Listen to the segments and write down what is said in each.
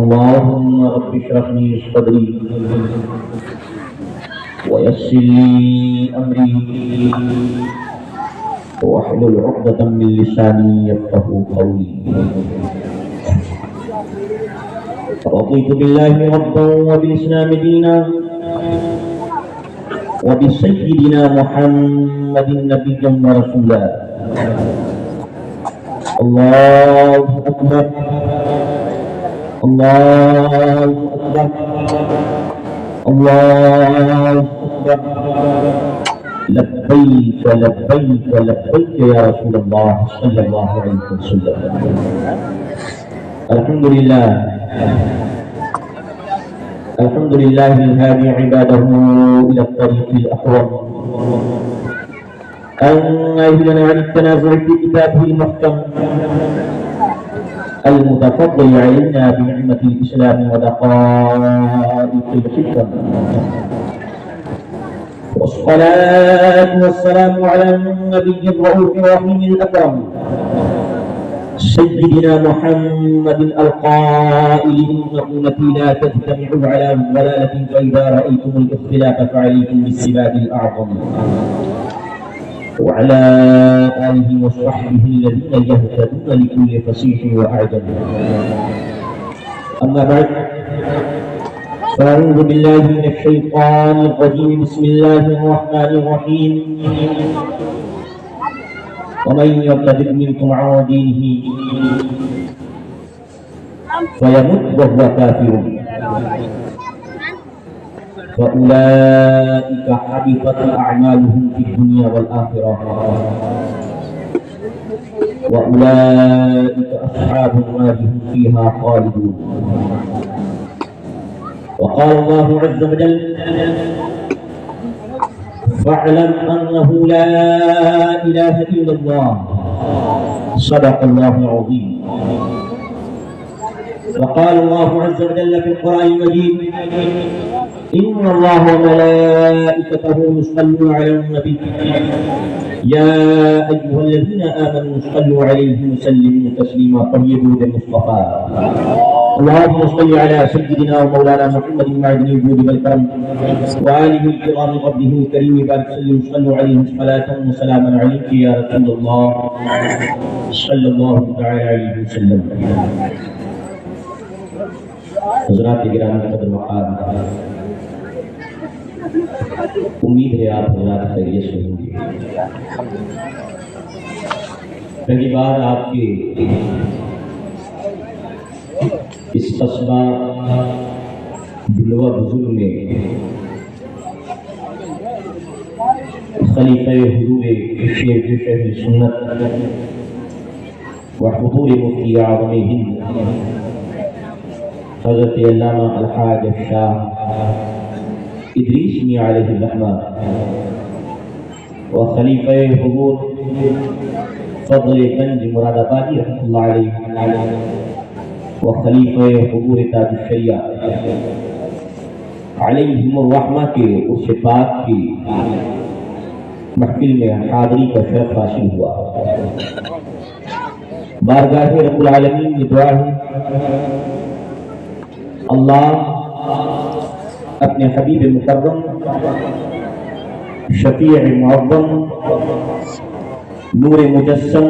اللهم رب اشرح لي صدري ويسر لي أمري واحلل عقدة من لساني يفقهوا قولي. رضيت بالله ربا وبالإسلام دينا وبسيدنا محمد نبيا ورسولا. الله أكبر الله أكبر الله أكبر. لبيك لبيك لبيك يا رسول الله صلى الله عليه وسلم. الحمد لله الحمد لله الهادي عباده إلى الطريق الأقوم، الناهي عن التنازع في كتابه المحكم، المتفضل علينا بنعمة الإسلام ودقائق الحكم. والصلاة والسلام على النبي الرؤوف الرحيم الأكرم سيدنا محمد القائل إن أمتي لا تجتمع على ضلالة فإذا رأيتم الاختلاف فعليكم بالسباد الأعظم، وعلى آله وصحبه الذين يهتدون لكل فصيح وأعجب. أما بعد، فأعوذ بالله من الشيطان الرجيم. بسم الله الرحمن الرحيم. ومن يرتد منكم عن دينه فيمت وهو كافر فأولئك حبطت أعمالهم في الدنيا والآخرة وأولئك أصحاب النار هم فيها خالدون. وقال الله عز وجل: فاعلم أنه لا إله إلا الله. صدق الله العظيم. وقال الله عز وجل في القرآن المجيد: إن الله وملائكته يصلون على النبي يا أيها الذين آمنوا صلوا عليه وسلموا تسليما. طيبوا بالمصطفى. اللهم صل على سيدنا ومولانا محمد معدن الجود والكرم وآله الكرام وقبله الكريم. بارك وسلم صلوا عليه صلاة وسلاما عليك يا رسول الله صلى الله تعالى عليه وسلم. حضرات گرامی قدر مقام، امید ہے آپ حضرات خیریت سے ہوں گے. پہلی بار آپ کے اس قصبہ بلوہ بزرگ میں خلیفہ حضور شیخ شیخ سنت و حضور مفتی اعظم ہند حضرت علامہ الحاج شاہ ادریس میاں علیہ الرحمہ و خلیفہ حضور فضل گنج مراد آبادی رحمۃ اللہ علیہ و خلیفہ حضور تاج الشریعہ علیہم الرحمہ کے عرص پاک کی محفل میں حاضری کا شرف حاصل ہوا. بارگاہ رب العالمین میں دعا ہے اللہ اپنے حبیب مکرم شفیع معظم نور مجسم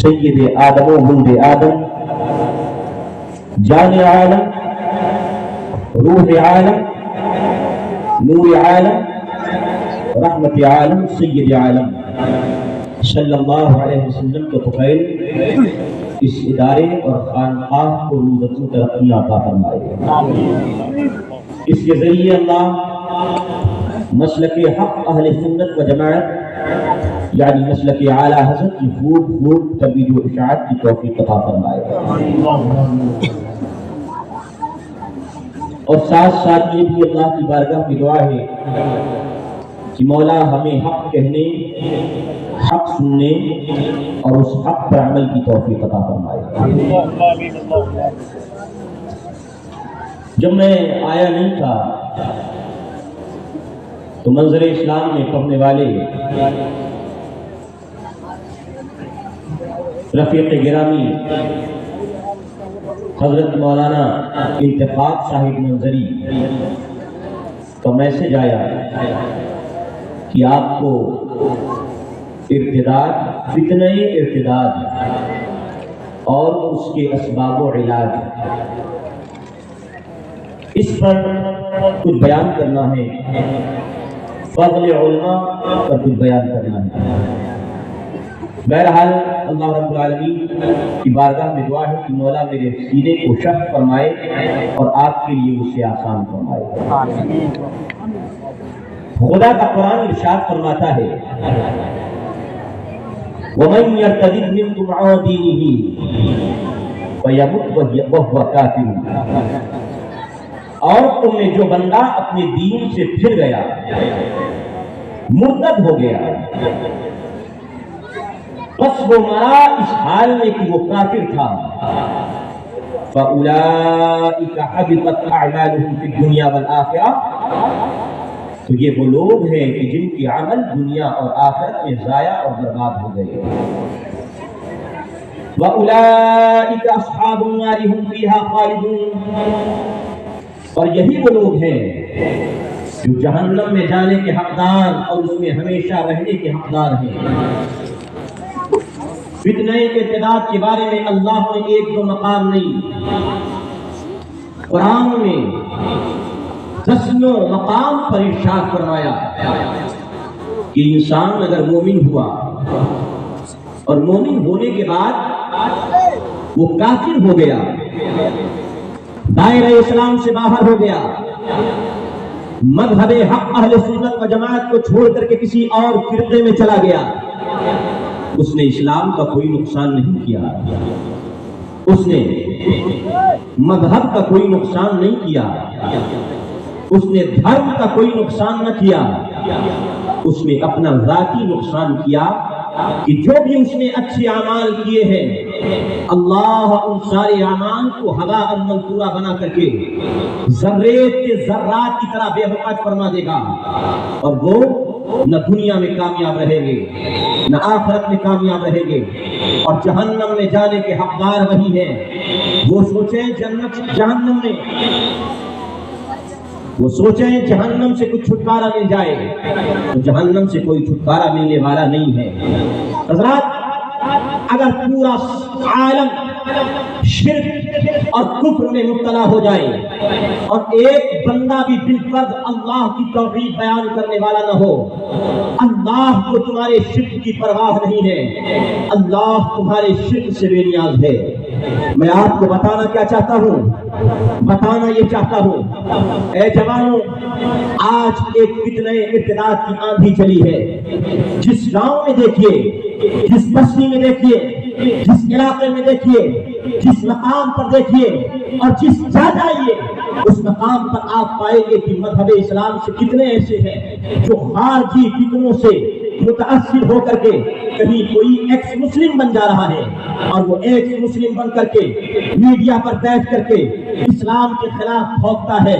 سید آدم و ولد آدم جان عالم روح عالم نور عالم رحمت عالم سید عالم صلی اللہ علیہ وسلم کے طفیل اس ادارے اور خانقاہ کو روزت و ترقی عطا فرمائے. اس کے ذریعے اللہ مسلک حق اہل سنت و جماعت یعنی مسلک اعلیٰ حضرت کی خوب ترویج و اشاعت کی توفیق عطا فرمائے. اور ساتھ ساتھ یہ بھی اللہ کی بارگاہ میں دعا ہے کہ مولا ہمیں حق کہنے، حق سننے اور اس حق پر عمل کی توفیق عطا فرمائے. جب میں آیا نہیں تھا تو منظر اسلام میں پڑھنے والے رفیق گرامی حضرت مولانا انتخاب صاحب منظری کا میسج آیا کہ آپ کو ارتداد، فتنہ ارتداد اور اس کے اسباب و علاج، اس پر کچھ بیان کرنا ہے، فضل علماء پر کچھ بیان کرنا ہے۔ بہرحال اللہ رب العالمین کی بارگاہ میں دعا ہے کہ مولا میرے سینے کو شق فرمائے اور آپ کے لیے اسے آسان فرمائے۔ خدا کا قرآن ارشاد فرماتا ہے وَمَن يَرْتَدِدْ مِنْكُمْ عَنْ دِينِهِ فَيَمُتْ وَهُوَ كَافِرٌ، اور تم میں جو بندہ اپنے دین سے پھر گیا، مرتد ہو گیا، بس وہ مرا اس حال میں کہ وہ کافر تھا، فَأُولَئِكَ حَبِطَتْ أَعْمَالُهُمْ فِي الدُّنْيَا وَالْآخِرَةِ، تو یہ وہ لوگ ہیں کہ جن کی عمل دنیا اور آخرت میں ضائع اور برباد ہو گئے۔ وَأُولَئِكَ أَصْحَابُ النَّارِ هُمْ فِيهَا خَالِدُونَ، اور یہی وہ لوگ ہیں جو جہنم میں جانے کے حقدار اور اس میں ہمیشہ رہنے کے حقدار ہیں۔ فتنہ ارتداد کے بارے میں اللہ نے ایک دو مقام نہیں، قرآن میں دسیوں مقام پر ارشاد فرمایا کہ انسان اگر مومن ہوا اور مومن ہونے کے بعد وہ کافر ہو گیا، دائرہ اسلام سے باہر ہو گیا، مذہب حق اہل سنت و جماعت کو چھوڑ کر کے کسی اور فرقے میں چلا گیا، اس نے اسلام کا کوئی نقصان نہیں کیا، اس نے مذہب کا کوئی نقصان نہیں کیا، اس نے دھرم کا کوئی نقصان نہ کیا، اس نے اپنا ذاتی نقصان کیا کہ جو بھی اس نے اچھے اعمال کیے ہیں اللہ ان سارے اعمال کو ہوا منصورہ بنا کر کے ذرے کے ذرات کی طرح بے وقت فرما دے گا، اور وہ نہ دنیا میں کامیاب رہیں گے نہ آخرت میں کامیاب رہیں گے، اور جہنم میں جانے کے حقدار وہی ہیں۔ وہ سوچیں جہنم میں وہ سوچیں جہنم سے کچھ چھٹکارا مل جائے، تو جہنم سے کوئی چھٹکارا ملنے والا نہیں ہے۔ حضرات، اگر پورا عالم شرک اور کفر میں مبتلا ہو جائے اور ایک بندہ بھی بالفرض اللہ کی توحید بیان کرنے والا نہ ہو، اللہ کو تمہارے شرک کی پرواہ نہیں ہے، اللہ تمہارے شرک سے بے نیاز ہے۔ میں آپ کو بتانا کیا چاہتا ہوں، بتانا یہ چاہتا ہوں، اے جوانوں، آج ایک فتنہ ارتداد کی آندھی چلی ہے۔ جس گاؤں میں دیکھیے، جس بستی میں دیکھیے، جس علاقے میں دیکھیے، جس مقام پر دیکھیے اور جس جا جائیے، اس مقام پر آپ پائیں گے کہ مذہب اسلام سے کتنے ایسے ہیں جو خارجی فتنوں سے متاثر ہو کر کے کہیں کوئی ایکس مسلم بن جا رہا ہے، اور وہ ایکس مسلم بن کر کے میڈیا پر بیٹھ کر کے اسلام کے خلاف بھونکتا ہے،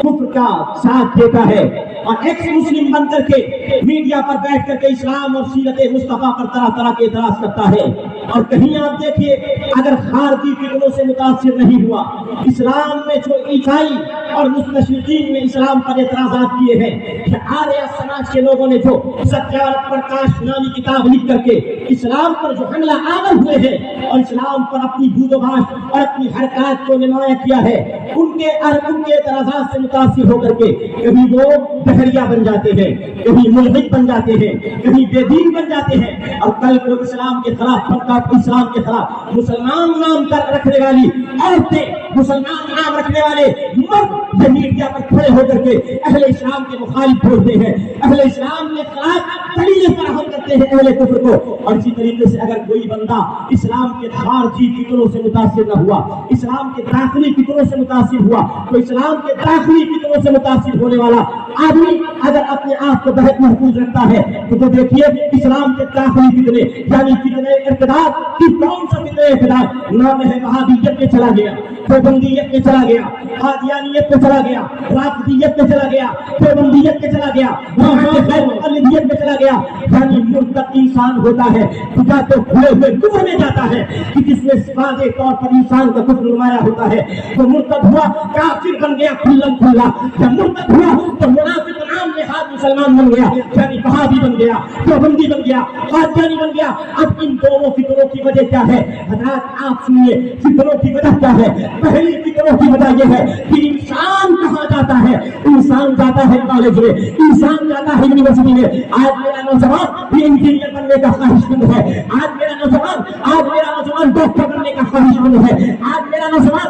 کفر کا ساتھ دیتا ہے، اور ایکس مسلم بن کر کے میڈیا پر بیٹھ کر کے اسلام اور سیرت مصطفیٰ پر طرح طرح کے اعتراض کرتا ہے۔ اور کہیں آپ دیکھیے، اگر خارجی فتنوں سے متاثر نہیں ہوا، اسلام میں جو عیسائی اور مستشرقین نے اسلام پر اعتراضات کیے ہیں، کہ آریہ سماج کے لوگوں نے جو ستیارتھ پرکاش نامی کتاب لکھ کر کے اسلام پر جو حملہ آور ہوئے ہیں اور اسلام پر اپنی بود و باش اور اپنی حرکات کو نمایاں کیا ہے، ان کے اعتراضات سے متاثر ہو کر کے کبھی وہ دہریہ بن جاتے ہیں، کبھی ملحد بن جاتے ہیں، کبھی بے دین بن جاتے ہیں، اور کل کو اسلام کے خلاف اسلام کے خلاف مسلمان نام کر رکھنے والی عورتیں، مسلمان نام رکھنے والے مرد یہ میڈیا پر کھڑے ہو کر کے اہل اسلام کے مخالف بولتے ہیں، اہل اسلام کے خلاف دلیلیں فراہم کرتے ہیں اہل کفر کو۔ اور اسی طریقے سے اگر کوئی بندہ اسلام کے خارجی فتنوں سے متاثر نہ ہوا، اسلام کے داخلی فتنوں سے متاثر ہوا، تو اسلام کے داخلی فتنوں سے متاثر ہونے والا آدمی اگر اپنے آپ کو بہت محفوظ رکھتا ہے تو دیکھیے اسلام کے داخلی فتنے یعنی فتنہ ارتداد کی کون سا فتنہ ارتداد نام ہے وہابیت میں چلا گیا، تو دیوبندیت میں چلا گیا، قادیانیت میں چلا گیا، رافضیت میں چلا گیا، دیوبندیت میں چلا گیا، مقلدیت میں چلا گیا. یعنی مرتد انسان ہوتا ہے یا تو کھلے ہوئے کفر میں جاتا ہے کہ جس میں واضح طور پر انسان کا کفر نمایاں ہوتا ہے. تو مرتد ہوا کافر بن گیا کھلم کھلا، جب مرتد ہوا تو منافق نام نہاد مسلمان بن گیا، یعنی وہابی بن گیا، دیوبندی بن گیا، قادیانی بن گیا. اب ان دونوں فتنوں کی وجہ کیا ہے؟ حضرات آپ سنیے، فتنوں کی وجہ کیا ہے؟ پہلی فتنوں کی وجہ یہ ہے کہ انسان کہاں جاتا ہے؟ انسان جاتا ہے کالج میں، انسان جاتا ہے یونیورسٹی میں. آج میرا نوجوان بھی انجینئر بننے کا خواہش مند ہے، آج میرا نوجوان ڈاکٹر بننے کا خواہش مند ہے، آج میرا نوجوان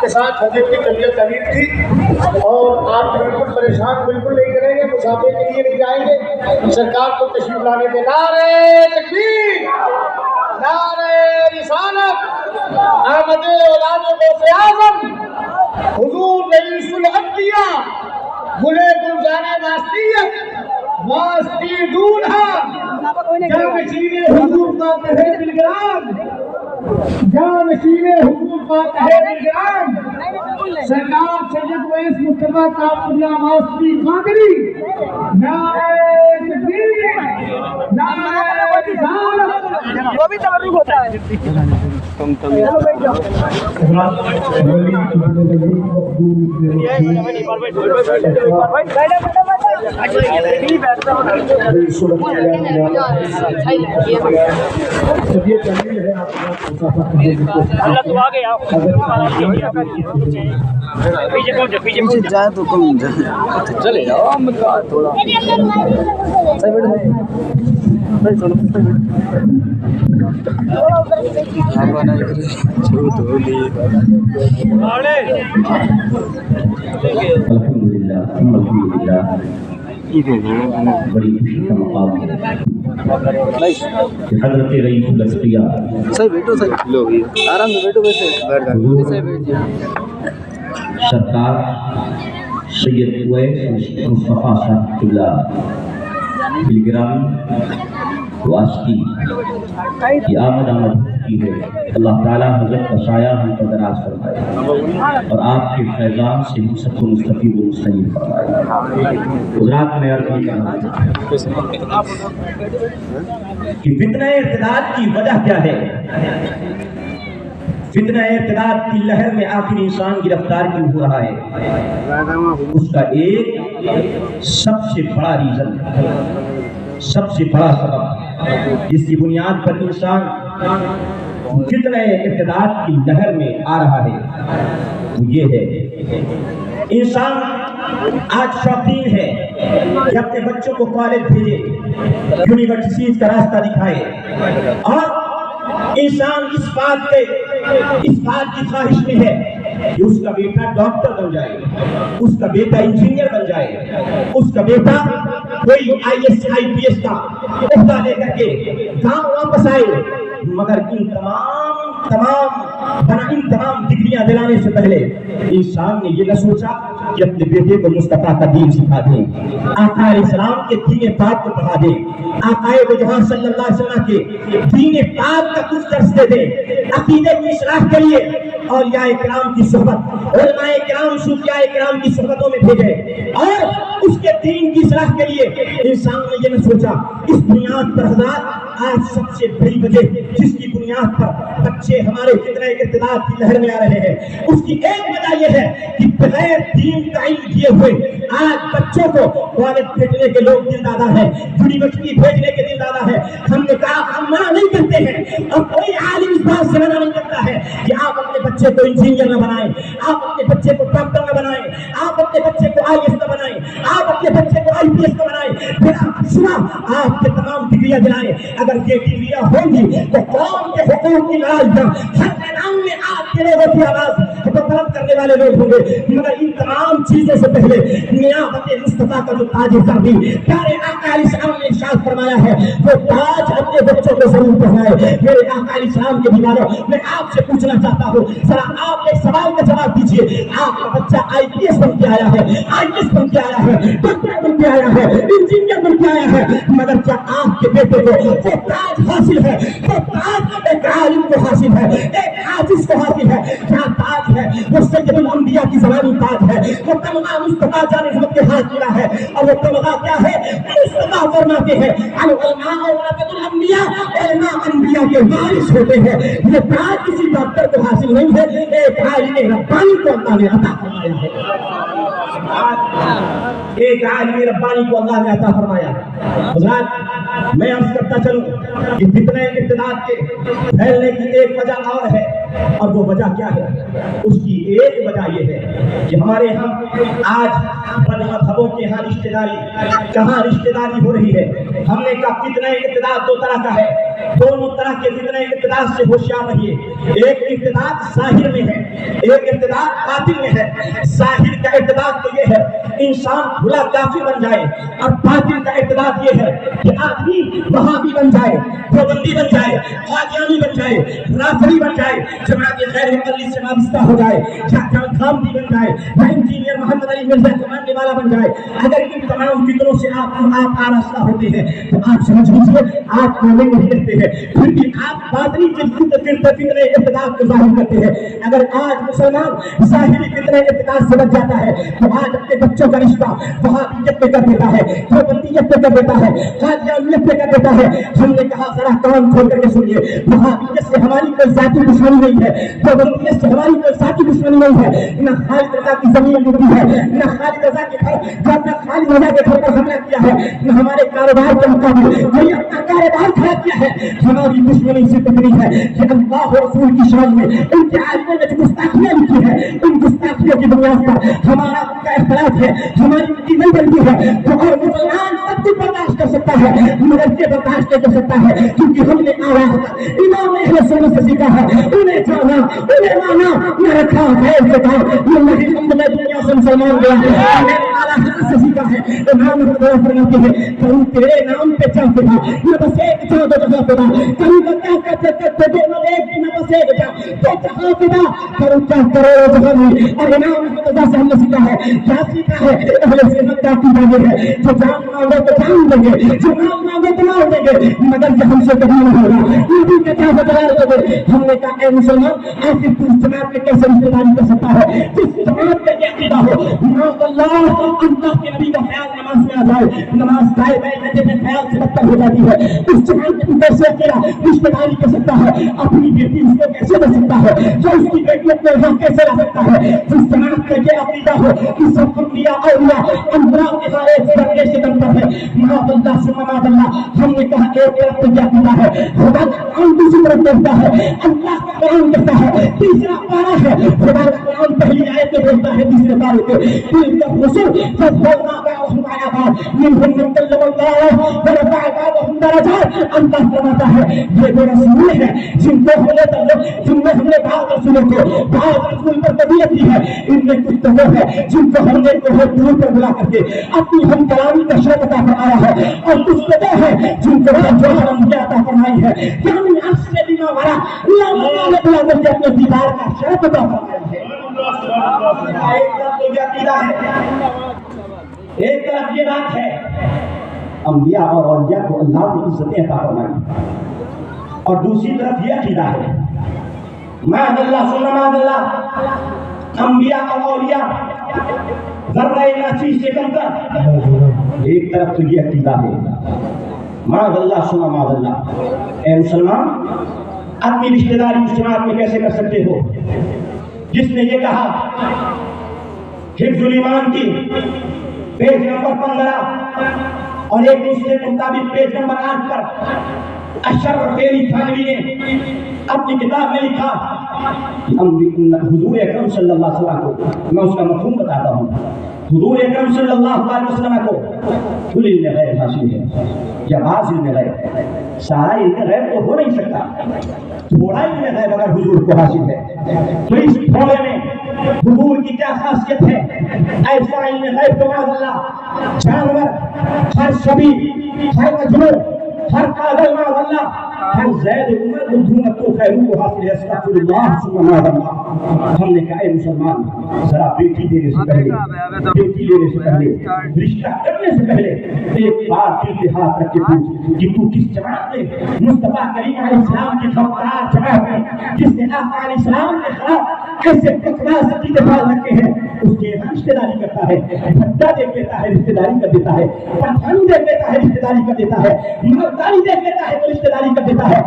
کے ساتھ حضرت کی طبیعت قریب تھی اور آپ بالکل پریشان بالکل نہیں کریں گے، مسافر کے لیے نہیں جائیں گے، سرکار کو تشریف لانے دے. نعرہ تکبیر، نعرہ رسالت، آمد اولاد غوث اعظم حضور رئیس الانبیاء، گلے گلزار واسطیت، واسطی دولہا، جانشین حضور کا کہے دلگرام، جانشین حضور کا کہے دلگرام، سرکار سید ویس مصطفیٰ کاف اللہ واسطی قادری. نعرہ تکبیر، نعرہ رسالت. وہ بھی تبرک ہوتا ہے. جائے تو کم چلے جاؤ تھوڑا الحمدللہ بڑی خوشی کا مقام ہے کہ حضرت رئیس الانبیاء صحیح بیٹھو، صحیح لو آرام سے بیٹھو، ویسے بیٹھ جائے. سرکار سید ویس مصطفیٰ صاحب قبلہ بلگرامی واسطی کی آمد کی ہے. اللہ تعالیٰ حضرت کا سایہ ہم پر دراز فرمائے اور آپ کے فیضان سے ہم سب کو مستفید و مستعین فرمائے. حضرات میں عرض یہ کرنا کہ فتنہ ارتداد کی وجہ کیا ہے؟ فتنہ ارتداد کی لہر میں آخر انسان گرفتار کیوں ہو رہا ہے؟ اس کا ایک سب سے بڑا ریزن، سب سے بڑا سبب جس کی بنیاد پر انسان فتنہ ارتداد کی لہر میں آ رہا ہے وہ یہ ہے، انسان آج شوقین ہے کہ اپنے بچوں کو کالج بھیجے، یونیورسٹیز کا راستہ دکھائے، اور انسان اس بات کی خواہش میں ہے کہ اس کا بیٹا ڈاکٹر بن جائے، اس کا بیٹا انجینئر بن جائے، اس کا بیٹا کوئی IAS IPS کا عہدہ لے کر کے گاؤں واپس آئے. مگر ان تمام ڈگریاں دلانے سے پہلے انسان نے یہ نہ سوچا کہ اپنے بیٹے کو مصطفیٰ کا دین سکھا دیں، آقا علیہ السلام کے دین پاک کو پڑھا دیں، آقا جہاں صلی اللہ علیہ وسلم کے دین پاک کا کچھ درس دے دیں، عقیدے کی اصلاح کے لیے اولیاء کرام کی صحبت، علماء کرام، صوفیاء کرام کی صحبتوں میں بھیجے، اور اس کے دین کی اصلاح کے لیے انسان نے یہ نہ سوچا. اس بنیاد پر حضرات آج سب سے بڑی وجہ جس کی بنیاد پر بچے ہمارے فتنہ ارتداد کی لہر میں آ رہے ہیں، اس کی ایک وجہ یہ ہے کہ بغیر دین تعین کیے ہوئے آج بچوں کو کالج بھیجنے کے لوگ دل دادا ہیں، یونیورسٹی بھیجنے کے دل دادا ہے. ہم نے کہا ہم منع نہیں کرتے ہیں، اور کوئی عالم اس بات سے منع نہیں کرتا ہے کہ آپ اپنے بچے کو انجینئر نہ بنائیں، آپ اپنے بچے کو ڈاکٹر نہ بنائیں، آپ اپنے بچے کو IAS نہ بنائیں، آپ اپنے بچے کو IPS نہ بنائیں، پھر آپ کے تمام ڈگریاں دلائیں. اگر یہ ڈگریاں ہوں گی تو قوم کے حقوق کی لڑائی میں ہر میدان میں آپ کے لوگوں کی آواز بلند کرنے والے لوگ ہوں گے. مگر ان تمام چیزوں سے پہلے نیابت مصطفیٰ کا جو تاج ذاتی پیارے آقا علیہ السلام نے ارشاد فرمایا ہے، وہ تاج اپنے بچوں کو ضرور پڑھائے۔ میرے آقا علیہ السلام کے دیوانوں، میں آپ سے پوچھنا چاہتا ہوں، ذرا آپ ایک سوال کا جواب دیجیے۔ آپ کا بچہ IPS بن کے آیا ہے، IAS بن کے آیا ہے، ڈاکٹر بن کے آیا ہے، انجینئر بن کے آیا ہے، مگر کیا آپ کے بیٹے کو وہ تاج حاصل ہے؟ وہ تاج ایک عالم کو حاصل ہے، ایک حافظ کو حاصل ہے۔ کیا تاج ہے؟ وہ سید الانبیاء کی زبانی تاج ہے، وہ تمغہ مصطفیٰ جان احمد کے ہاتھ ملا ہے، اور وہ تمغہ کیا ہے؟ مصطفیٰ فرماتے ہیں العلماء ورثۃ الانبیاء، علماء انبیاء کے وارث ہوتے ہیں۔ یہ تاج کسی ڈاکٹر کو حاصل نہیں ہے، ایک عالم ربانی کو اللہ نے عطا فرمایا ہے۔ ایک عالم ربانی کو اللہ نے عطا فرمایا۔ حضرات میں عرض کرتا چلوں کہ فتنہ ارتداد کے پھیلنے کی ایک وجہ اور ہے، اور وہ وجہ کیا ہے؟ اس کی ایک وجہ یہ ہے کہ ہمارے یہاں آج بد مذہبوں کے یہاں رشتہ داری، کہاں رشتہ داری ہو رہی ہے؟ ہم نے کہا فتنہ ارتداد دو طرح کا ہے، دونوں طرح کے فتنہ ارتداد سے ہوشیار رہیے۔ ایک ارتداد ظاہر میں ہے، ایک ارتداد باطن میں ہے۔ ظاہر کا ارتداد تو یہ ہے انسان کھلا کافر بن جائے، اور باطن کا ارتداد یہ ہے کہ آدمی وہابی بن جائے، دیوبندی بن جائے، قادیانی بن جائے، رافضی بن جائے، جماعت غیر مقلد سے وابستہ ہو جائے، یا خامدی بن جائے، یا انجینئر محمد علی مرزا کے ماننے والا بن جائے۔ اگر ان تمام فتنوں سے آپ آراستہ ہوتے ہیں تو آپ سمجھ لیجیے آپ مومن نہیں رہتے ہیں، پھر بھی آپ باطنی فتنہ ارتداد کو ظاہر کرتے ہیں۔ اگر آج مسلمان ظاہری فتنہ ارتداد سے بچ جاتا ہے تو آج اپنے بچوں کا رشتہ وہابیت پہ کر دیتا ہے، دیوبندیت پہ کر دیتا ہے، قادیانیت پہ کر دیتا ہے۔ ہم نے کہا ذرا کان کھول کر کے سنیے، وہابیت سے ہماری کوئی ذاتی دشمنی نہیں ہے، دیوبندیت سے ہماری کوئی ذاتی دشمنی نہیں ہے۔ نہ خالد رضا کی زمین لوٹی ہے، نہ خالد رضا کے گھر، جب نہ خالد رضا کے گھر پر حملہ کیا ہے، نہ ہمارے کاروبار کے مقابل کوئی اپنا کاروبار کھڑا کیا ہے۔ ہماری دشمنی سے اتنی ہے کہ اللہ و رسول کی شان میں ان کے عالموں نے جو گستاخیاں لکھی ہے، ان گستاخیوں کی بنیاد پر ہمارا ان کا اختلاف ہے، ہماری ان کی نہیں بنتی ہے۔ تو اور مسلمان سب کچھ برداشت کر سکتا ہے، مگر یہ برداشت نہیں کر سکتا ہے کیونکہ ہم نے آواز امام اہل سنت سے سیکھا ہے، انہیں جانا، انہیں مانا، نہ رکھا غیر سے کہا اللہ الحمد میں دنیا سے مسلمان گیا، میں اعلیٰ حضرت سے سیکھا ہے۔ امام خدا فرماتے ہیں کہ تیرے نام پہ چل پڑا، یہ بس ایک جگہ جگہ پڑا، کبھی وہ کیا کرتے کرتے دونوں ایک دن بس ایک جگہ تو جہاں پڑا کرو کیا کرو جگہ میں۔ اور امام خدا سے ہم نے سیکھا ہے، کیا سیکھا ہے؟ اہل سنت کا عقیدہ یہ ہے جو جان مانگے تو جان دیں گے، جو مال مانگے تو مال دیں گے، مگر یہ ہم سے کبھی نہیں ہوگا۔ یہ بھی کیا بتا رہے تھے؟ ہم نے کہا اے مسلمان آخر تو اس جماعت میں کیسے رشتہ داری کر سکتا ہے جس جماعت میں یہ عقیدہ ہو اللہ اللہ کے نبی کا خیال نماز میں آ جائے، نماز دائیں بائیں نظر میں خیال سے بدتر ہو جاتی ہے۔ اس جماعت میں کیسے اکیلا رشتہ داری کر سکتا ہے؟ اپنی بیٹی اس کو کیسے دے سکتا ہے؟ جو اس کی بیٹی اپنے یہاں کیسے لا سکتا ہے؟ جس جماعت میں یہ عقیدہ ہو کہ سب انبیاء اولیاء انبیاء کے بارے میں سے بنتا ہے معاذ اللہ سے معاذ اللہ۔ ہم نے کہا ایک طرف تو یہ عقیدہ ہے خدا کا قرآن، دوسری طرف کہتا ہے اللہ کا قرآن کہتا ہے، تیسرا پارہ ہے خدا کا قرآن پہلی آیت میں کہتا ہے تیسرے پارے پہ تلک الرسل فضلنا بعضهم على بعض منهم من كلم الله ورفع بعضهم درجات۔ اللہ فرماتا ہے یہ وہ رسول ہیں جن کو ہم نے بعض رسولوں کو بعض رسول پر تربیت دی ہے، ان میں کچھ تو وہ ہے جن کو ہم نے بہت دور پر بلا کر کے اپنی ہم کلامی کا شرط عطا فرمایا ہے، اور کچھ تو وہ ہے جن کو جو ہم نے عطا فرمائی ہے یعنی عرش سے بنا ورا اللہ نے بلا کر کے اپنے دیدار کا شرط عطا فرمایا ہے۔ ایک طرف تو یہ عقیدہ ہے، ایک طرف یہ بات ہے انبیاء اور اولیاء کو اللہ نے عزتیں عطا فرمائی، اور دوسری طرف یہ عقیدہ ہے معاذ اللہ ثم معاذ اللہ انبیاء اور اولیاء ذرہ ناچی سے کم کر۔ ایک طرف تو یہ عقیدہ ہے معاذ اللہ ثم معاذ اللہ۔ اے مسلمان اپنی رشتہ داری اس جماعت میں کیسے کر سکتے ہو جس نے یہ کہا حفظ الایمان کی پیج نمبر 15 اور ایک دوسرے کے مطابق پیج نمبر 8 پر اشرف فیری تھانوی نے اپنی کتاب میں لکھا حضور اکرم صلی اللہ علیہ وسلم کو میں اس کا مفہوم بتاتا ہوں۔ حضور اکرم صلی اللہ علیہ وسلم کو کل علم غیب حاصل ہے یا بعض علم غیب، سارا علم غیب تو ہو نہیں سکتا، تھوڑا علم غیب اگر حضور کو حاصل ہے تو اس تھوڑے میں حضور کی کیا خاصیت ہے؟ ایسا علم غیب تو معاذ اللہ جانور، ہر شبی، ہر مجنون، ہر پاگل معذلہ ہر زید عمر بدھونت کو خیروں کو حاصل ہے استغفر اللہ ثم اللہ. ہم نے کہا اے مسلمان ذرا بیٹی دینے سے پہلے بیٹی لینے سے پہلے رشتہ کرنے سے پہلے ایک بار دل پہ ہاتھ رکھ کے پوچھ کہ تو کس جماعت میں مصطفیٰ کریم علیہ السلام کی خبردار جماعت میں جس نے آقا علیہ السلام کے خلاف ایسے بکواس کی دفاع رکھے ہیں اس کے رشتہ داری کرتا ہے بھٹا دیکھ لیتا ہے رشتہ داری کر دیتا ہے پٹھان دیکھ لیتا ہے رشتہ داری کر دیتا ہے مرداری دیکھ لیتا ہے تو رشتہ داری کر دیتا ہے.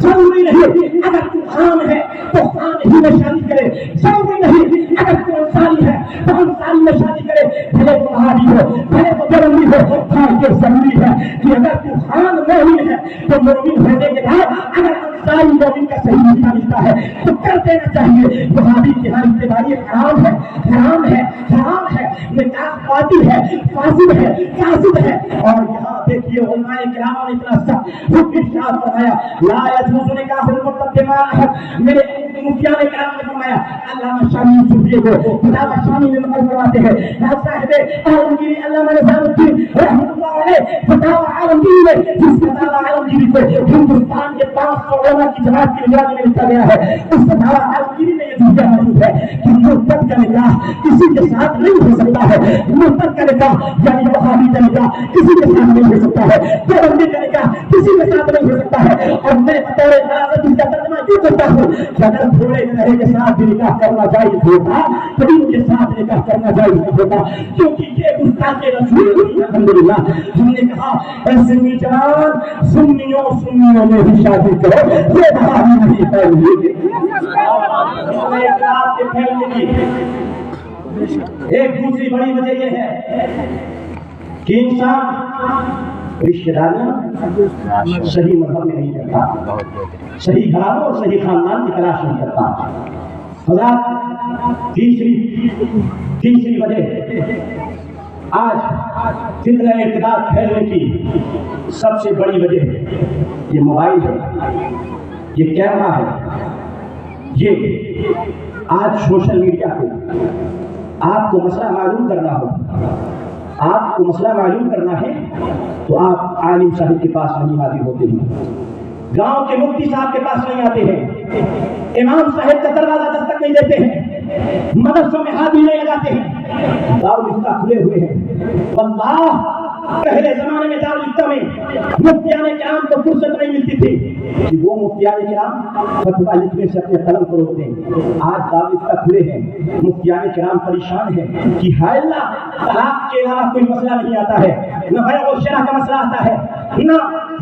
ضروری نہیں اگر تو خان ہے تو خان ہی میں شادی کرے, ضروری نہیں اگر تو انصاری ہے تو انصاری میں شادی کرے, بھلے تو مہاجی ہو بھلے تو ضروری ہو. خان کے ضروری ہے کہ اگر تو خان مومن ہے تو مومن ہونے کے بعد اگر انصاری مومن کا صحیح رشتہ ملتا ہے تو کر دینا چاہیے. وہابی کی ہر رشتہ داری حرام ہے حرام ہے حرام ہے, نکاح باطل ہے فاسد ہے فاسد ہے. اور یہاں دیکھیے علماء کرام نے اتنا سخت حکم ارشاد فرمایا لا يجوز نکاح المرتد بما احد. میرے مفتیان کرام نے فرمایا علامہ شامی صوفی کو علامہ شامی نے نقل فرماتے ہیں صاحب عالمگیری علامہ نظام الدین رحمۃ اللہ علیہ فتاوی عالمگیری میں جس فتاوی عالمگیری کو ہندوستان کے 500 علماء کی جماعت کی نگرانی میں لکھا گیا ہے. اس فتاوی عالمگیری میں یہ چیزیں موجود ہے کہ مرتد کا نکاح کسی کے ساتھ نہیں ہو سکتا ہے. مرتد کا نکاح یعنی وہابی کا نکاح کسی کے ساتھ نہیں ہو سکتا ہے. دیوبندی کا نکاح کسی کے ساتھ نہیں ہو سکتا ہے. اور میں بطور اجازت اس کا ترجمہ کیوں کرتا ہوں کہ اگر تھوڑے گنہے کے ساتھ بھی نکاح کرنا جائز ہوتا تو ان کے ساتھ نکاح کرنا جائز نہیں ہوتا, کیونکہ یہ گستاخ رسول الحمدللہ. ہم نے کہا اے سنی جوان سنیوں میں بھی شادی کرو, یہ وہابی نہیں پھیلنے کی. ایک دوسری بڑی وجہ یہ ہے کہ انسان رشتہ داریاں صحیح مذہب میں نہیں کرتا, صحیح گھرانوں اور صحیح خاندان کی تلاش نہیں کرتا. حضرات تیسری وجہ آج فتنہ ارتداد پھیلنے کی سب سے بڑی وجہ یہ موبائل ہے, یہ کیمرہ ہے. یہ آج سوشل میڈیا پہ آپ کو مسئلہ معلوم کرنا ہو, آپ کو مسئلہ معلوم کرنا ہے تو آپ عالم صاحب کے پاس نہیں حاضر ہوتے ہیں, گاؤں کے مفتی صاحب کے پاس نہیں آتے ہیں, امام صاحب کا دروازہ دستک نہیں دیتے ہیں, مدرسوں میں ہاتھ نہیں لگاتے ہیں, دارالفتہ کھلے ہوئے ہیں. واللہ پہلے زمانے میں دارالفتہ میں مفتیان کرام کو فرصت نہیں ملتی تھی کہ وہ مفتیان کرام فتویٰ لکھنے سے اپنے قلم کو روکتے ہیں. آج دارالفتہ کھلے ہیں, مفتیان کرام پریشان ہیں کہ ہائے اللہ طلاق کے علاوہ کوئی مسئلہ نہیں آتا ہے, نہ بیع و شراء کا مسئلہ آتا ہے, نہ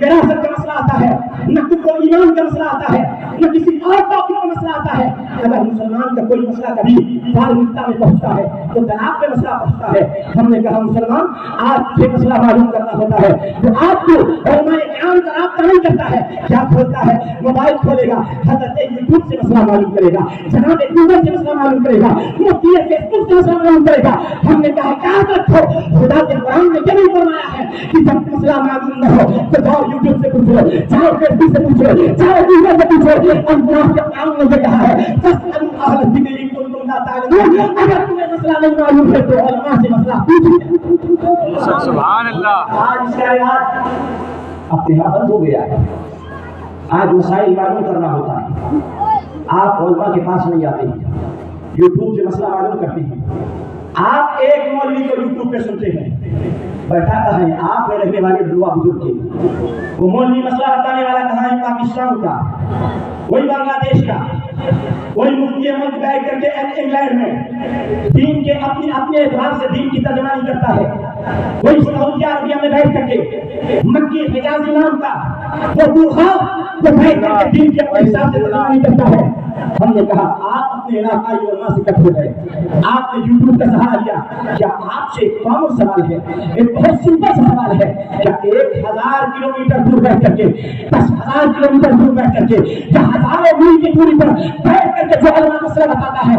وراثت کا مسئلہ آتا ہے, نہ کفر و ایمان کا مسئلہ آتا ہے, نہ کسی اور ٹاپک کا مسئلہ آتا ہے. اگر مسلمان کا کوئی مسئلہ کبھی دارالفتہ میں پہنچتا ہے تو طلاق میں مسئلہ پہنچتا ہے. ہم نے کہا مسلمان آج یہ مسئلہ معلوم کرنا ہوتا ہے تو آپ کو علماء کرام کا رابطہ نہیں کرتا ہے, کیا کھولتا ہے موبائل کھولے گا, حضرت یوٹیوب سے مسئلہ معلوم کرے گا, جناب گوگل سے مسئلہ معلوم کرے گا, مفتی فیس بک سے مسئلہ معلوم کرے گا. ہم نے کہا یاد رکھو خدا کے قرآن نے یہ نہیں فرمایا ہے کہ جب مسئلہ معلوم نہ ہو تو جاؤ یوٹیوب سے پوچھو, جاؤ فیس بک سے پوچھو, جاؤ گوگل سے پوچھو. اللہ کے قرآن نے یہ کہا ہے فاسألوا أهل الذكر إن كنتم لا تعلمون. اگر تمہیں مسئلہ نہیں معلوم ہے تو علماء سے مسئلہ پوچھو. سبحان اللہ. آج اس کا علاج اپنے یہاں بند ہو گیا ہے. آج مسائل معلوم کرنا ہوتا ہے, آپ علماء کے پاس نہیں آتے ہیں, یوٹیوب سے مسئلہ معلوم کرتے ہیں. آپ ایک مولوی کو یوٹیوب پہ سنتے ہیں, بیٹھا کہاں ہے آپ میں رہنے والے بلوا بزرگ کے, وہ مولوی مسئلہ بتانے والا کہاں ہے پاکستان کا, وہی بنگلہ دیش کا, وہی مفتی ملک بیٹھ کر کے انگلینڈ میں دین کے اپنے اعتبار سے دین کی ترجمانی کرتا ہے, وہی سعودی عربیہ میں بیٹھ کر کے مکی حجازی نام کا وہ بوڑھا وہ بیٹھ کر کے دین کے اپنے حساب سے ترجمانی کرتا ہے. ہم نے کہا آپ اپنے علاقائی علماء سے کٹ ہو گئے, آپ نے یوٹیوب کا سہارا لیا. کیا آپ سے ایک کامن سوال ہے, ایک بہت سمپل سوال ہے, کیا 1000 کلومیٹر دور بیٹھ کر کے 10,000 کلومیٹر دور بیٹھ کر کے یا ہزاروں میل کی دوری پر بیٹھ کر کے جو علماء مسئلہ بتاتا ہے,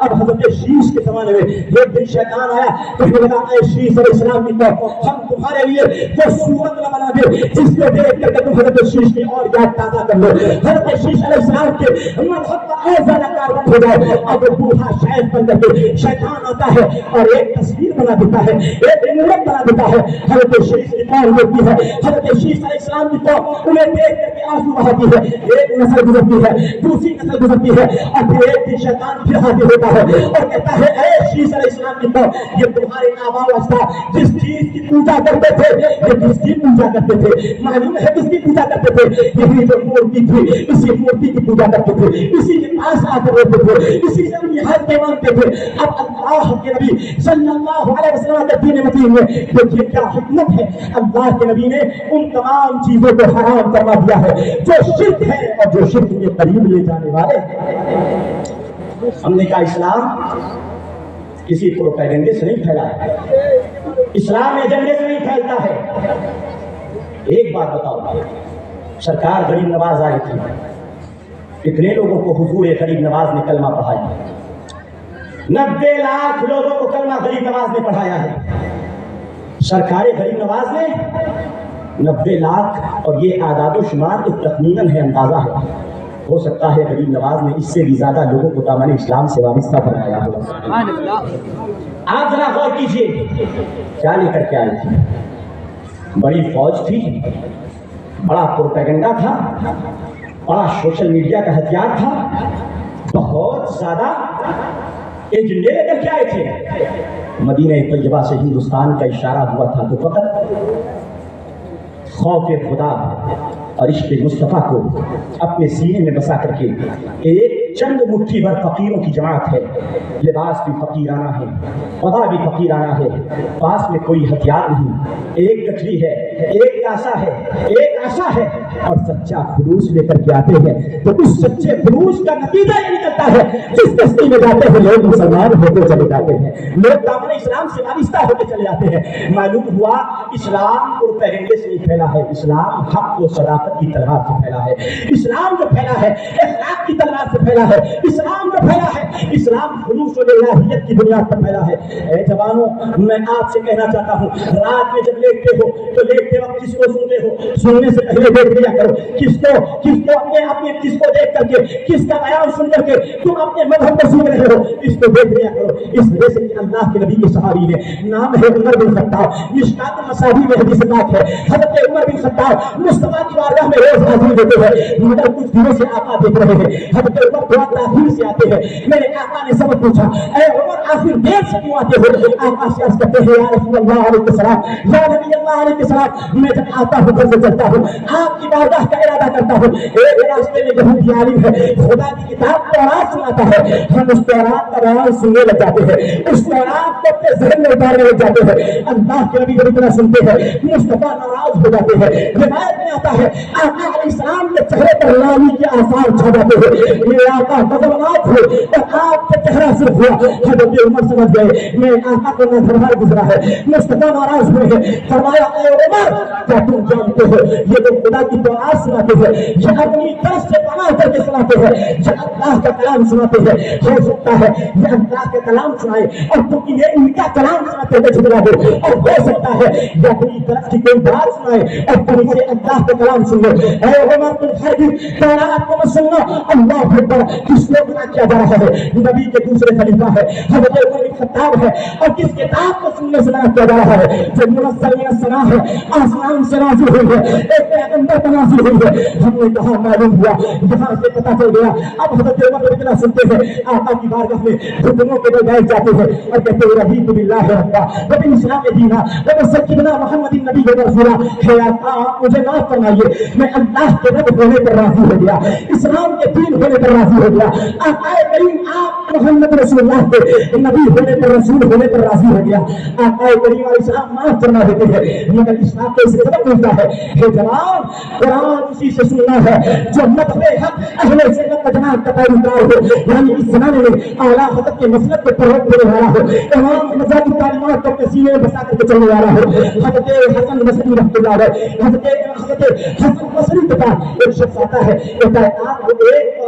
اب حضرت شیش کے زمانے میں ایک دن شیطان آیا کہنے لگا اے شیش علیہ السلام کی قوم ہم تمہارے لیے وہ صورت نہ بنا دے جس کو دیکھ کر تم حضرت شیش کی اور یاد تازہ کر لو. حضرت شیش علیہ السلام کے مذہب کا ایسا نکار ہو جائے. اب وہ بوڑھا شیخ بن کر کے شیطان آتا ہے اور ایک تصویر بنا دیتا ہے, ایک مورت بنا دیتا ہے. حضرت شیش کی قوم ہوتی ہے, حضرت شیش علیہ السلام کی قوم انہیں دیکھ کر کے آنسو بہاتی ہے. ایک نسل گزرتی ہے, دوسری نسل گزرتی ہے, اور پھر ایک دن شیطان پھر حاضر ہوتا ہے اور کہتا ہے اے شیش علیہ السلام کی قوم یہ تمہارے آبا و اجداد جس چیز کی پوجا کرتے تھے یہ کس کی پوجا کرتے تھے؟ معلوم ہے کس کی پوجا کرتے تھے؟ یہی جو مورتی تھی اسی مورتی کی پوجا کرتے تھے, اسی کے پاس آ کر رہتے تھے, اسی سے نہایت کے مانتے تھے. اب اللہ کے نبی صلی اللہ علیہ وسلم کے دین متین میں دیکھیے کیا حکمت ہے. اللہ کے نبی نے ان تمام چیزوں کو حرام کروا دیا ہے جو شرک ہے اور جو شرک کے قریب لے جانے والے ہیں. ہم نے کہا اسلام کسی پروپیگنڈے سے نہیں پھیلا ہے, اسلام ایجنڈے سے نہیں پھیلتا ہے. ایک بات بتاؤ, سرکار غریب نواز آئی تھی, کتنے لوگوں کو حضور غریب نواز نے کلمہ پڑھایا؟ 90 لاکھ لوگوں کو کلمہ غریب نواز نے پڑھایا ہے. سرکار غریب نواز نے 90 لاکھ, اور یہ اعداد و شمار ایک تخمیناً ہے, اندازہ ہے. ہو سکتا ہے غریب نواز نے اس سے بھی زیادہ لوگوں کو دامن اسلام سے وابستہ بنایا ہو. آپ ذرا غور کیجیے کیا لے کر کے آئی تھی. بڑی فوج تھی, بڑا پروپیگنڈا تھا, بڑا سوشل میڈیا کا ہتھیار تھا, بہت زیادہ ایجنڈے لے کر کے آئے تھے. مدینہ طیبہ سے ہندوستان کا اشارہ ہوا تھا تو فقط خوف خدا اور عشق مصطفیٰ کو اپنے سینے میں بسا کر کے ایک چند مٹھی بھر فقیروں کی جماعت ہے. لباس بھی فقیرانہ ہے, خدا بھی فقیرانہ ہے, پاس میں کوئی ہتھیار نہیں, ایک کچھلی ہے, ایک کاسا ہے, ایک آشا ہے, اور سچا خلوص لے کر کے آتے ہیں. تو اس سچے خلوص کا نتیجہ یہ نکلتا ہے جس بستی میں جاتے ہیں لوگ مسلمان ہوتے چلے جاتے ہیں, لوگ دامن اسلام سے وابستہ ہوتے چلے جاتے ہیں. معلوم ہوا اسلام پروپیگنڈے سے نہیں پھیلا ہے, اسلام حق و صداقت کی تلوار سے پھیلا ہے. اسلام جو پھیلا ہے اخلاق کی تلوار سے پھیلا ہے. اسلام جو پھیلا ہے اسلام خلوص و الہیت کی بنیاد پر پھیلا ہے. اے جوانوں, میں آپ سے کہنا چاہتا ہوں, رات میں جب لیٹتے ہو تو لیٹتے وقت کس کو سنتے ہو؟ سننے سے پہلے دیکھ لیا کرو کس کو اپنے کس کو دیکھ کر کے, کس کا بیان سن کر کے تم اپنے مذہب کو سن رہے ہو, اس کو دیکھ لیا کرو. اس وجہ سے کہ اللہ کے نبی کے صحابی نے نام ہے عمر بن خطاب, مشکات المصابیح میں حدیث پاک ہے حضرت عمر بن خطاب مصطفیٰ کی بارگاہ میں روز حاضر ہوتے ہیں, مگر کچھ دنوں سے آقا دیکھ رہے ہیں. حضرت عمر تھوڑا تاخیر سے آتے ہیں. میرے آقا نے سبق پوچھا, اے عمر آخر دیر سے کیوں آتے ہو؟ آقا سے عرض کرتے ہیں یا رسول اللہ علیہ السلام, یا نبی اللہ علیہ السلام, میں جب آتا ہوں گھر سے چلتا ہوں آپ کی بارگاہ کا ارادہ کرتا ہوں, ایک راستے میں یہودی عالم ہے خدا کی کتاب تورات سناتا ہے, ہم اس تورات کا بیان سننے لگ جاتے ہیں, اس تورات کو اپنے ذہن میں اتارنے لگ جاتے ہیں. اللہ کے نبی جب اتنا سنتے ہیں مصطفیٰ ناراض ہو جاتے ہیں. روایت میں آتا ہے آقا علیہ السلام کے چہرے پر لالی کے آثار چھا جاتے ہیں. میرے آقا غضبناک ہوئے اور آپ کا چہرہ صرف ہوا. حضرت عمر سمجھ گئے میرے آقا کو نظر گزرا ہے, مصطفیٰ ناراض ہوئے ہیں. فرمایا اے عمر کیا تم جانتے ہو یہ لوگ خدا کی تورات سناتے ہیں, یہ اپنی طرف سے بنا کر کے سناتے ہیں, یہ اللہ کا کلام سناتے ہیں. ہو سکتا ہے یہ اللہ کا کلام سنائے اور تم یہ ان کا کلام سناتے ہوئے جھگڑا ہو, اور ہو سکتا ہے یہ اپنی طرف کی کوئی بات سنائے اور تم اسے اللہ کا کلام سن لو. اے عمر تم ہرگز تورات کو مت سننا. اللہ اکبر, کس کو گناہ کیا جا رہا ہے؟ نبی کے دوسرے خلیفہ ہے حضرت عمر بن خطاب ہے, اور کس کتاب کو سننے سے منع کیا جا رہا ہے جو منزل من السماء ہے, آسمان سے نازل ہوئی ہے, ایک پیغمبر پر نازل ہوئی ہے. ہم نے کہا معلوم ہوا, یہاں سے پتہ چل گیا. اب حضرت عمر اتنا سنتے ہیں آقا کی بارگاہ میں گھٹنوں کے بل بیٹھ جاتے ہیں اور کہتے ہیں رضیت باللہ ربا وبالاسلام دینا وبسیدنا محمد النبی رسولا. ہے آقا آپ مجھے معاف فرمائیے, میں اللہ کے رب ہونے پر راضی ہو گیا, اسلام کے دین ہونے پر راضی ہو گیا. آقا کریم آپ محمد رسول اللہ کے نبی ہونے پر رسول ہونے پر راضی ہو گیا. آقا کریم علیہ السلام معاف فرما دیتے ہیں, مگر اسلام کو اس سے سبق ملتا ہے. ہے جوان, قرآن اسی سے سننا ہے جو مذہب حق اہل سنت و جماعت کا پیروکار ہو, یعنی اس زمانے میں اعلیٰ حضرت کے مسلک کو فروغ دینے والا ہو, امام مذہبی تعلیمات کو اپنے سینے میں بسا کر کے چلنے والا ہو. حضرت حسن بصری رحمۃ اللہ علیہ, حضرت حسن بصری کے پاس ایک شخص آتا ہے, کہتا ہے آپ کو ایک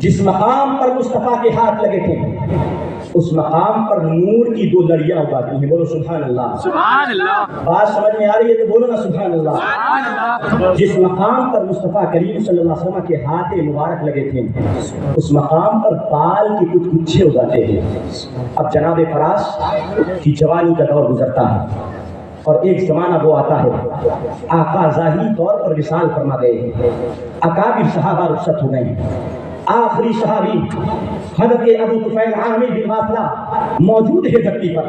جس مقام پر مصطفیٰ کے ہاتھ لگے تھے اس مقام پر نور کی دو لڑیاں اگاتی ہیں. بولو سبحان اللہ. سبحان اللہ. بات سمجھ میں آ رہی ہے تو بولو نا سبحان اللہ. سبحان اللہ. جس مقام پر مصطفیٰ کریم صلی اللہ علیہ وسلم کے ہاتھ مبارک لگے تھے اس مقام پر بال کے کچھ گچھے اگاتے ہیں. اب جناب فراس کی جوانی کا دور گزرتا ہے اور ایک زمانہ وہ آتا ہے آقا ظاہری طور پر وصال فرما گئے. اکابر صحابہ رخصت ہو گئے. آخری صحابی حضرت ابو طفیل عامر بن واصلہ موجود ہے دھرتی پر.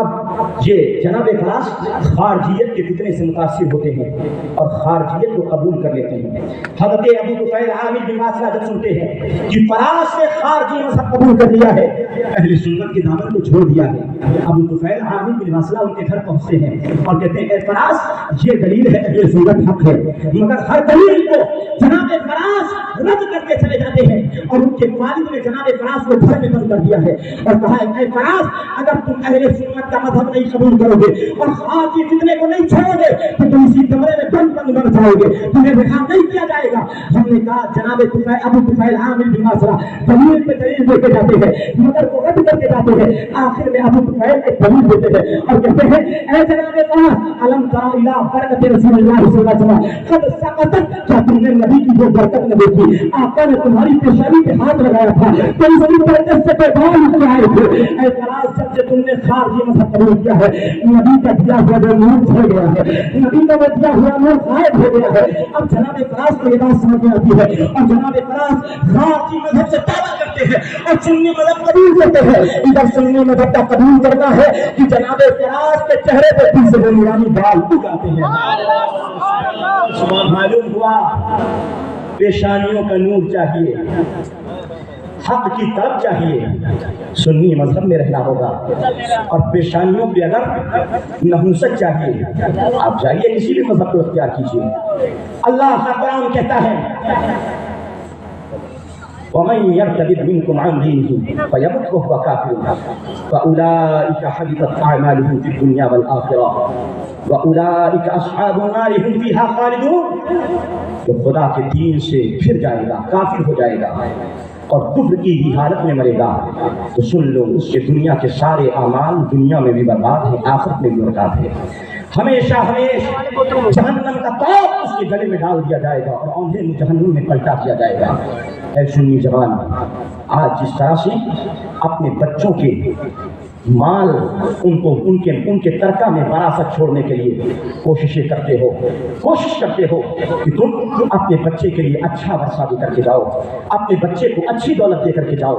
اب یہ جناب فراس خارجیت کے فتنے سے متاثر ہوتے ہیں اور خارجیت کو قبول کر لیتے ہیں. حضرت ابو طفیل عامر بن واصلہ جب سنتے ہیں کہ فراس نے خارجی مذہب قبول کر لیا ہے اہل سنت کے دامن کو چھوڑ دیا ہے ابو طفیل عامر بن واصلہ ان کے گھر پہنچتے ہیں اور کہتے ہیں اے فراس یہ دلیل ہے اہل سنت حق ہے مگر ہر دلیل کو جناب فراس رد کر کے چلے جاتے ہیں. اور ان کے والد نے جناب فراس کو گھر میں بند کر دیا ہے اور کہا ہے اے فراس اگر تم اہل سنت کا مذہب نہیں قبول کرو گے اور خارجی فتنے کو نہیں چھوڑو گے تو تم اسی کمرے میں بند مر جاؤ گے تمہیں رہا نہیں کیا جائے گا. ہم نے کہا جناب ابو طفیل عامر بن واصلہ دلیل پہ دلیل دے کے جاتے ہیں مگر وہ رد کر کے جاتے ہیں. آخر میں ابو طفیل ایک دلیل دیتے ہیں اور کہتے ہیں اے جناب فراس الم تر الی برکت رسول اللہ صلی اللہ علیہ وسلم قد سقطت. کیا تم نے نبی کی جو برکت نہ دیکھی آقا نے تمہاری پیشانی پہ ہاتھ لگایا تھا تم زمین پر جس سے پیغام لے آئے تھے. اے فراس جب سے تم نے خارجی مذہب قبول کیا ہے نبی کا دیا ہوا جو نور چھوڑ گیا ہے نبی کا دیا ہوا نور غائب ہو گیا ہے. اب جناب فراس کو یہ بات سمجھ میں آتی ہے اور جناب فراس خارجی مذہب سے توبہ کرتے ہیں اور سنی مذہب قبول کرتے ہیں. ادھر سنی مذہب کا قبول کرنا ہے کہ جناب فراس کے چہرے پہ پھر سے نورانی بال اگاتے ہیں. معلوم ہوا پیشانیوں کا نور چاہیے حق کی طرف چاہیے سنی مذہب میں رہنا ہوگا اور پیشانیوں پہ اگر نحوست چاہیے آپ جائیے کسی بھی مذہب کو اختیار کیجیے. اللہ کا قرآن کہتا ہے وَمَن يَرْتَدِدْ مِنْكُمْ عَنْ دِينِهِ فَيَمُتْ وَهُوَ كَافِرٌ فَأُولَٰئِكَ حَبِطَتْ أَعْمَالُهُمْ فِي الدُّنْيَا وَالْآخِرَةِ وَأُولَٰئِكَ أَصْحَابُ النَّارِ هُمْ فِيهَا خَالِدُونَ. جو خدا کے دین سے پھر جائے گا کافر ہو جائے گا اور کفر کی ہی حالت میں مرے گا تو سن لو اس کے دنیا کے سارے اعمال دنیا میں بھی برباد ہیں آخرت میں بھی برباد ہے. ہمیشہ جہنم کا توق اس کے گلے میں ڈال دیا جائے گا اور انہیں جہنم میں پلٹا دیا جائے گا. اے سنی جوان آج جس طرح سے اپنے بچوں کے مال ان کے ترکہ میں وراثت چھوڑنے کے لیے کوشش کرتے ہو کہ تم اپنے بچے کے لیے اچھا ورثہ دے کر کے جاؤ اپنے بچے کو اچھی دولت دے کر کے جاؤ.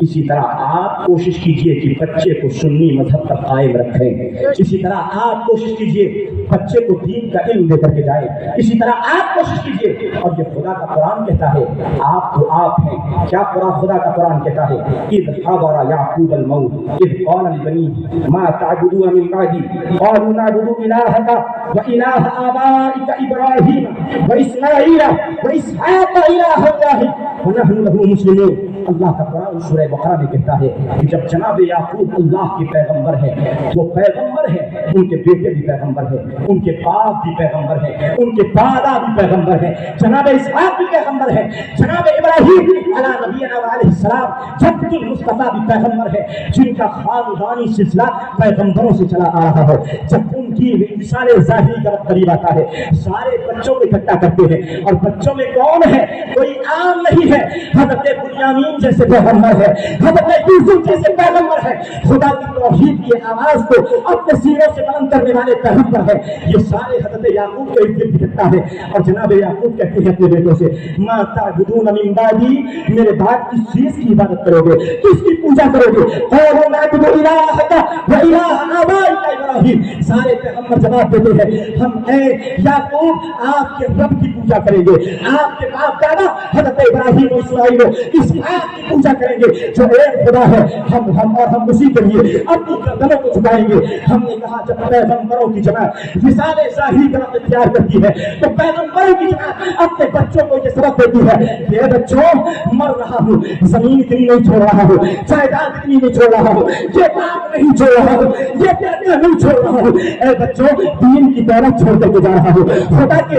اسی طرح آپ کوشش کیجئے کہ بچے کو سنی مذہب پر قائم رکھیں. اسی طرح آپ کوشش کیجئے بچے کو دین کا علم دے کر کے جائیں. اسی طرح آپ کوشش کیجئے اور یہ خدا کا قرآن کہتا ہے آپ تو آپ ہیں. کیا خدا کا قرآن کہتا ہے اذ حضر یعقوب الموت اذ قال لبنيه ما تعبدون من بعدي قالوا نعبد إلهك وإله آبائك إبراهيم وإسماعيل وإسحاق إله واحد ونحن له مسلمون. اللہ کا قرآن سورہ بقرہ میں کہتا ہے کہ جب جناب یعقوب اللہ کے پیغمبر ہیں وہ پیغمبر ہیں ان کے بیٹے بھی پیغمبر ہیں ان کے باپ بھی پیغمبر ہیں ان کے دادا بھی پیغمبر ہیں جناب اسحاق بھی پیغمبر ہیں جناب ابراہیم علیہ نبینا علیہ السلام جب المصطفیٰ بھی پیغمبر ہے جن کا خاندانی سلسلہ پیغمبروں سے چلا آ رہا ہے. جب ان کی مثال ظاہری کا قریب آتا ہے سارے بچوں کو اکٹھا کرتے ہیں اور بچوں میں کون ہے کوئی عام نہیں ہے حضرت بنیامین جیسے پیغمبر ہے حضرت یوسف جیسے پیغمبر ہے خدا کی توحید کی آواز کو اپنے سینوں سے بلند کرنے والے پیغمبر ہے. یہ سارے حضرت یعقوب کے ارد گرد پھرتا ہے اور جناب یعقوب کہتے ہیں اپنے بیٹوں سے ما تعبدون من بعدی میرے بعد کس چیز کی عبادت کرو گے کس کی پوجا کرو گے قالوا نعبد الہک و الہ آبائک ابراہیم. سارے پیغمبر جواب دیتے ہیں ہم اے یعقوب آپ کے رب کی پوجا کریں گے آپ کے باپ دادا حضرت ابراہیم و اسماعیل و اسحاق کی پوجا کریں گے جو ایک خدا ہے ہم اسی کے لیے اپنی گردنوں کو جھکائیں گے. ہم نے کہا جب پیغمبروں کی جماعت مثال ظاہری کا اختیار کرتی ہے تو پیغمبروں کی جماعت اپنے بچوں کو یہ سبق دیتی ہے کہ اے بچوں مر رہا ہوں زمین اتنی نہیں چھوڑ رہا ہوں جائیداد اتنی نہیں چھوڑ رہا ہوں یہ باپ نہیں چھوڑ رہا ہوں یہ بیٹا نہیں چھوڑ رہا ہوں. اے بچوں دین کی دولت چھوڑ کر کے جا رہا ہوں خدا کی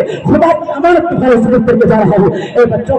امانت کی حفاظت کر کے جا رہا ہوں. اے بچوں